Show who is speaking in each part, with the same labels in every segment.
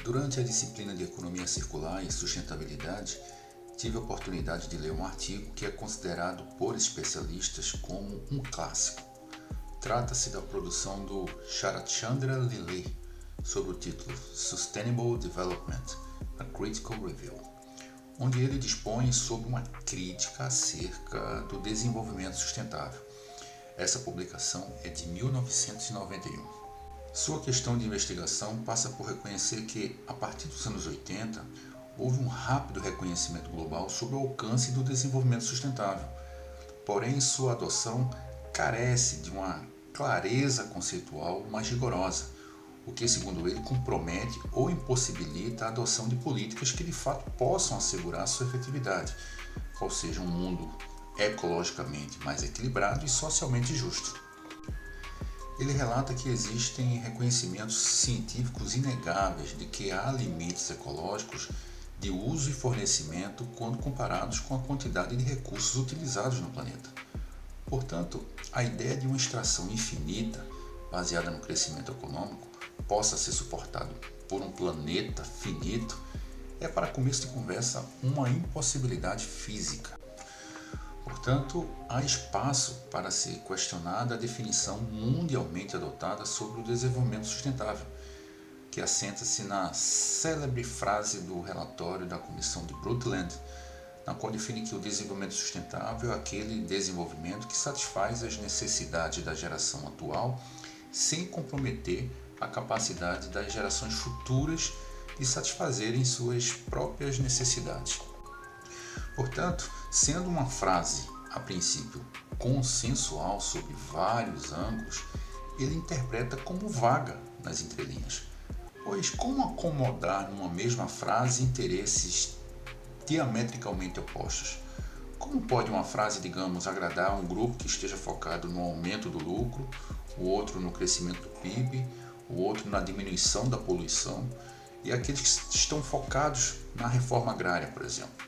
Speaker 1: Durante a disciplina de Economia Circular e Sustentabilidade, tive a oportunidade de ler um artigo que é considerado por especialistas como um clássico. Trata-se da produção do Sharat Chandra Lilley, sob o título Sustainable Development, A Critical Review, onde ele dispõe sobre uma crítica acerca do desenvolvimento sustentável. Essa publicação é de 1991. Sua questão de investigação passa por reconhecer que, a partir dos anos 80, houve um rápido reconhecimento global sobre o alcance do desenvolvimento sustentável. Porém, sua adoção carece de uma clareza conceitual mais rigorosa, o que, segundo ele, compromete ou impossibilita a adoção de políticas que de fato possam assegurar sua efetividade, ou seja, um mundo ecologicamente mais equilibrado e socialmente justo. Ele relata que existem reconhecimentos científicos inegáveis de que há limites ecológicos de uso e fornecimento quando comparados com a quantidade de recursos utilizados no planeta. Portanto, a ideia de uma extração infinita, baseada no crescimento econômico, possa ser suportado por um planeta finito, é, para começo de conversa, uma impossibilidade física. Portanto, há espaço para ser questionada a definição mundialmente adotada sobre o desenvolvimento sustentável, que assenta-se na célebre frase do relatório da Comissão de Brundtland, na qual define que o desenvolvimento sustentável é aquele desenvolvimento que satisfaz as necessidades da geração atual sem comprometer a capacidade das gerações futuras de satisfazerem suas próprias necessidades. Portanto, sendo uma frase, a princípio, consensual sobre vários ângulos, ele interpreta como vaga nas entrelinhas, pois como acomodar numa mesma frase interesses diametricamente opostos? Como pode uma frase, digamos, agradar a um grupo que esteja focado no aumento do lucro, o outro no crescimento do PIB, o outro na diminuição da poluição, e aqueles que estão focados na reforma agrária, por exemplo?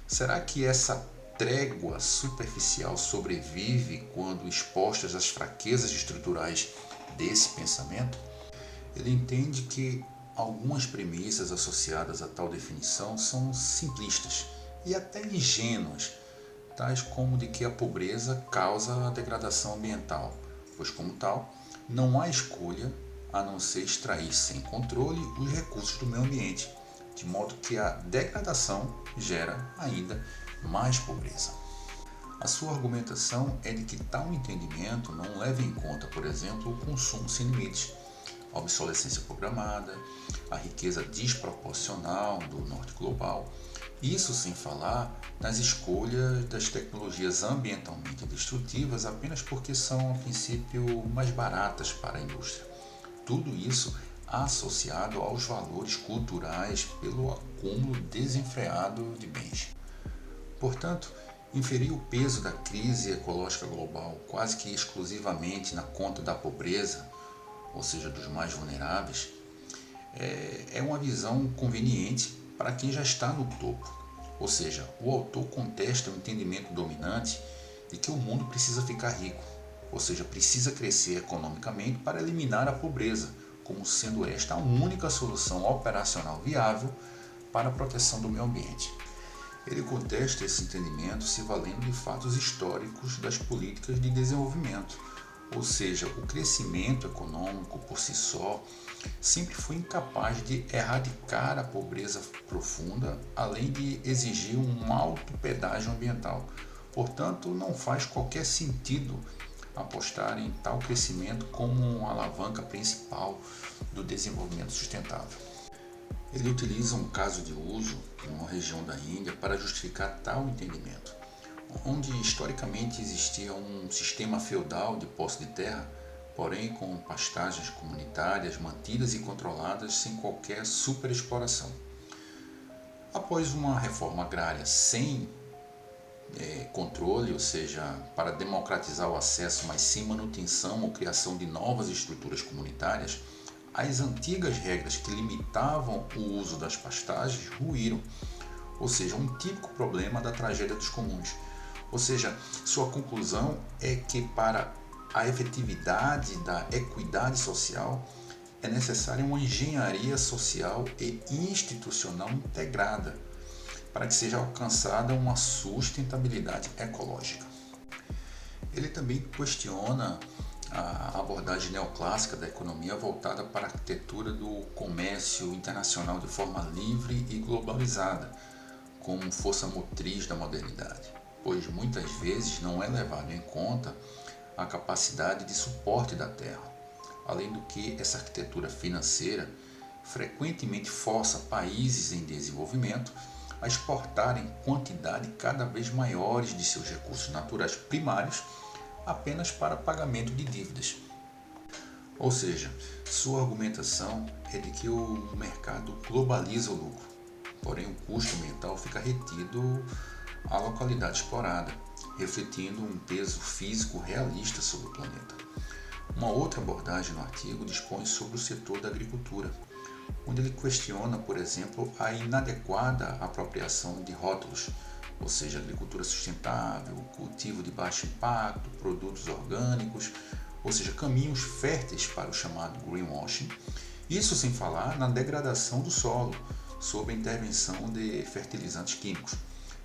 Speaker 1: Será que essa trégua superficial sobrevive quando expostas às fraquezas estruturais desse pensamento? Ele entende que algumas premissas associadas a tal definição são simplistas e até ingênuas, tais como de que a pobreza causa a degradação ambiental, pois, como tal, não há escolha a não ser extrair sem controle os recursos do meio ambiente, de modo que a degradação gera ainda mais pobreza. A sua argumentação é de que tal entendimento não leva em conta, por exemplo, o consumo sem limites, a obsolescência programada, a riqueza desproporcional do norte global, isso sem falar nas escolhas das tecnologias ambientalmente destrutivas apenas porque são, a princípio, mais baratas para a indústria. Tudo isso associado aos valores culturais pelo acúmulo desenfreado de bens. Portanto, inferir o peso da crise ecológica global quase que exclusivamente na conta da pobreza, ou seja, dos mais vulneráveis, é uma visão conveniente para quem já está no topo. Ou seja, o autor contesta o entendimento dominante de que o mundo precisa ficar rico, ou seja, precisa crescer economicamente para eliminar a pobreza, como sendo esta a única solução operacional viável para a proteção do meio ambiente. Ele contesta esse entendimento se valendo de fatos históricos das políticas de desenvolvimento, ou seja, o crescimento econômico por si só sempre foi incapaz de erradicar a pobreza profunda, além de exigir um alto pedágio ambiental. Portanto, não faz qualquer sentido apostar em tal crescimento como uma alavanca principal do desenvolvimento sustentável. Ele utiliza um caso de uso em uma região da Índia para justificar tal entendimento, onde historicamente existia um sistema feudal de posse de terra, porém com pastagens comunitárias mantidas e controladas sem qualquer superexploração. Após uma reforma agrária sem controle, ou seja, para democratizar o acesso, mas sem manutenção ou criação de novas estruturas comunitárias, as antigas regras que limitavam o uso das pastagens ruíram, ou seja, um típico problema da tragédia dos comuns. Ou seja, sua conclusão é que para a efetividade da equidade social é necessária uma engenharia social e institucional integrada para que seja alcançada uma sustentabilidade ecológica. Ele também questiona a abordagem neoclássica da economia voltada para a arquitetura do comércio internacional de forma livre e globalizada, como força motriz da modernidade, pois muitas vezes não é levado em conta a capacidade de suporte da terra. Além do que, essa arquitetura financeira frequentemente força países em desenvolvimento a exportarem quantidade cada vez maiores de seus recursos naturais primários apenas para pagamento de dívidas. Ou seja, sua argumentação é de que o mercado globaliza o lucro, porém o custo ambiental fica retido à localidade explorada, refletindo um peso físico realista sobre o planeta. Uma outra abordagem no artigo dispõe sobre o setor da agricultura, onde ele questiona, por exemplo, a inadequada apropriação de rótulos, ou seja, agricultura sustentável, cultivo de baixo impacto, produtos orgânicos, ou seja, caminhos férteis para o chamado greenwashing. Isso sem falar na degradação do solo, sob a intervenção de fertilizantes químicos.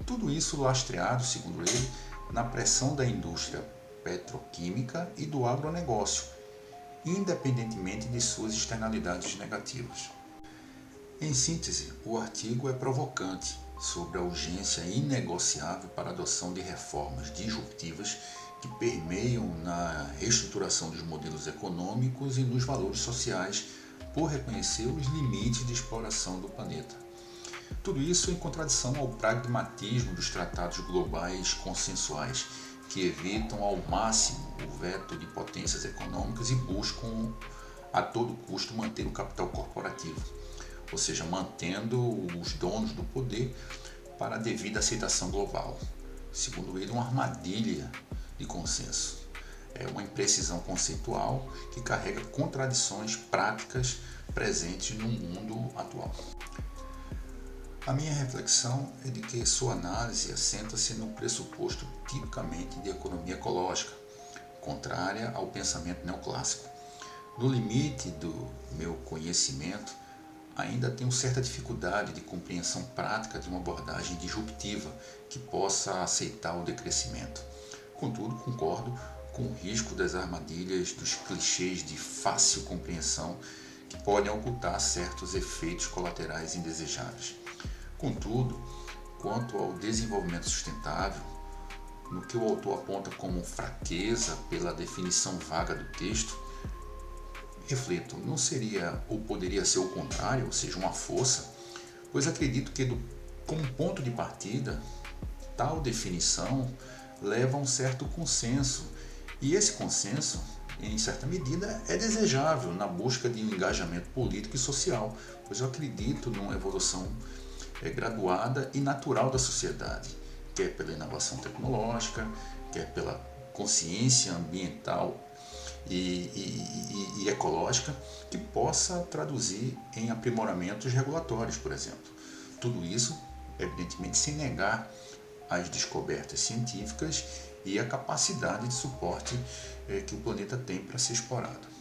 Speaker 1: Tudo isso lastreado, segundo ele, na pressão da indústria petroquímica e do agronegócio, independentemente de suas externalidades negativas. Em síntese, o artigo é provocante sobre a urgência inegociável para a adoção de reformas disruptivas que permeiam na reestruturação dos modelos econômicos e nos valores sociais, por reconhecer os limites de exploração do planeta. Tudo isso em contradição ao pragmatismo dos tratados globais consensuais, que evitam ao máximo o veto de potências econômicas e buscam a todo custo manter o capital corporativo, ou seja, mantendo os donos do poder para a devida aceitação global. Segundo ele, uma armadilha de consenso. É uma imprecisão conceitual que carrega contradições práticas presentes no mundo atual. A minha reflexão é de que sua análise assenta-se no pressuposto tipicamente de economia ecológica, contrária ao pensamento neoclássico. No limite do meu conhecimento, ainda tenho certa dificuldade de compreensão prática de uma abordagem disruptiva que possa aceitar o decrescimento. Contudo, concordo com o risco das armadilhas dos clichês de fácil compreensão que podem ocultar certos efeitos colaterais indesejáveis. Contudo, quanto ao desenvolvimento sustentável, no que o autor aponta como fraqueza pela definição vaga do texto, reflito, não seria ou poderia ser o contrário, ou seja, uma força, pois acredito que, como ponto de partida, tal definição leva a um certo consenso, e esse consenso, em certa medida, é desejável na busca de um engajamento político e social, pois eu acredito numa evolução graduada e natural da sociedade, quer pela inovação tecnológica, quer pela consciência ambiental e ecológica, que possa traduzir em aprimoramentos regulatórios, por exemplo. Tudo isso, evidentemente, sem negar as descobertas científicas e a capacidade de suporte que o planeta tem para ser explorado.